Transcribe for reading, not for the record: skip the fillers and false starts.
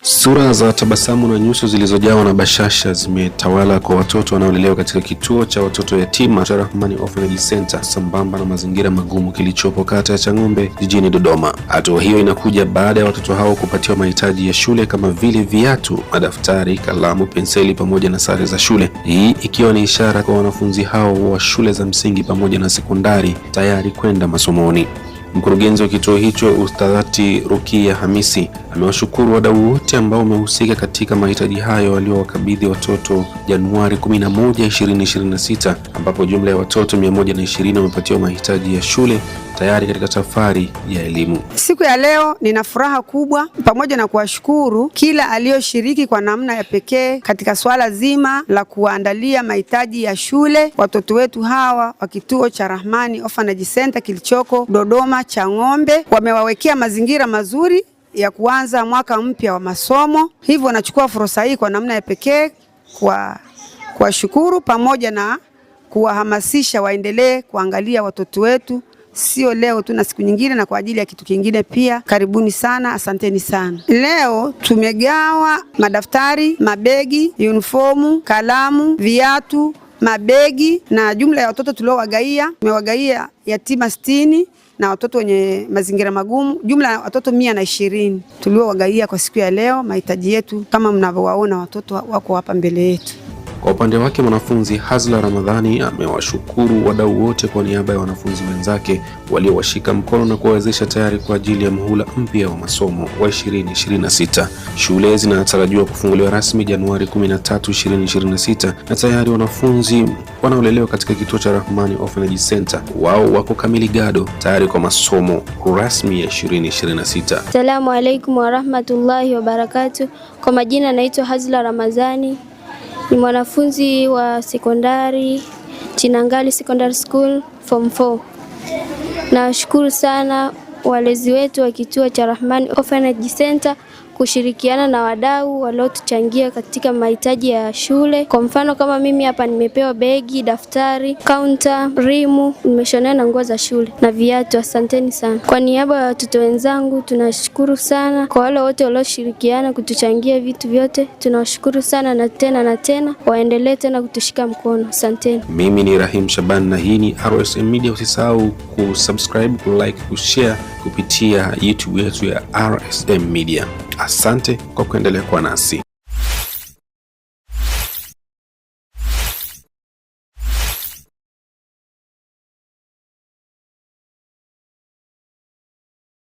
Sura za tabasamu na nyuso zilizojawa na bashasha zimetawala kwa watoto wanaolelewa katika kituo cha watoto yatima cha Rahmani Orphanage Center sambamba na mazingira magumu kilichopo kata ya Chang'ombe jijini Dodoma. Hatua hiyo inakuja baada ya watoto hao kupatiwa mahitaji ya shule kama vile viatu, madaftari, kalamu, penseli pamoja na sare za shule. Hii ikiwa ni ishara kwa wanafunzi hao wa shule za msingi pamoja na sekondari tayari kwenda masomoni. Mkurugenzi wa kituo hicho Ustadhati Rukia Hamisi amewashukuru wadau wote ambao wamehusika katika mahitaji hayo waliowakabidhi watoto Januari 11, 2026 ambapo jumla ya watoto 120 wamepatiwa mahitaji ya shule tayari katika safari ya elimu. Siku ya leo nina furaha kubwa pamoja na kuwashukuru kila aliyoshiriki kwa namna ya pekee katika swala zima la kuandalia mahitaji ya shule watoto wetu hawa wa kituo cha Rahmani Orphanage Center kilichoko Dodoma Chang'ombe. Wamewawekea mazingira mazuri ya kuanza mwaka mpya wa masomo. Hivyo nachukua fursa hii kwa namna ya pekee kuwashukuru pamoja na kuwahamasisha waendelee kuangalia watoto wetu, sio leo tu na siku nyingine na kwa ajili ya kitu kingine pia. Karibuni sana, asanteni sana. Leo tumegawa madaftari, mabegi, uniformu, kalamu, viatu, mabegi na jumla ya watoto tuliowagaia, tumewagaia yatima 60 na watoto wenye mazingira magumu, jumla ya watoto 120 tuliowagaia kwa siku ya leo. Mahitaji yetu kama mnavyowaona watoto wako hapa mbele yetu. Kwa upande wake mwanafunzi Hazla Ramadhani amewashukuru wadau wote kwa niaba ya wanafunzi wenzake waliowashika mkono na kuwawezesha tayari kwa ajili ya muhula mpya wa masomo wa 2026. Shule zinatarajiwa kufunguliwa rasmi Januari 13, 2026 na tayari wanafunzi wanaolelewa katika kituo cha Rahmani Orphanage Center wao wako kamili gado tayari kwa masomo rasmi ya 2026. Asalamu alaykum wa rahmatullahi wa barakatuh. Kwa majina naitwa Hazla Ramadhani. Ni mwanafunzi wa sekondari Chinangali Secondary School Form 4. Nashukuru sana walezi wetu wa kituo cha Rahmani Orphanage Center kushirikiana na wadau waliotuchangia katika mahitaji ya shule. Kwa mfano kama mimi hapa nimepewa begi, daftari, kaunta, rimu, nimeshonewa na nguo za shule na viatu. Asanteni sana. Kwa niaba ya watoto wenzangu tunashukuru sana. Kwa wale wote walioshirikiana kutuchangia vitu vyote tunawashukuru sana na tena waendelee tena kutushika mkono. Asanteni. Mimi ni Rahim Shaban na hii ni RSM Media. Usisahau kusubscribe, kulike, kushare kupitia YouTube yetu ya RSM Media. Asante kwa kuendelea kuwa nasi.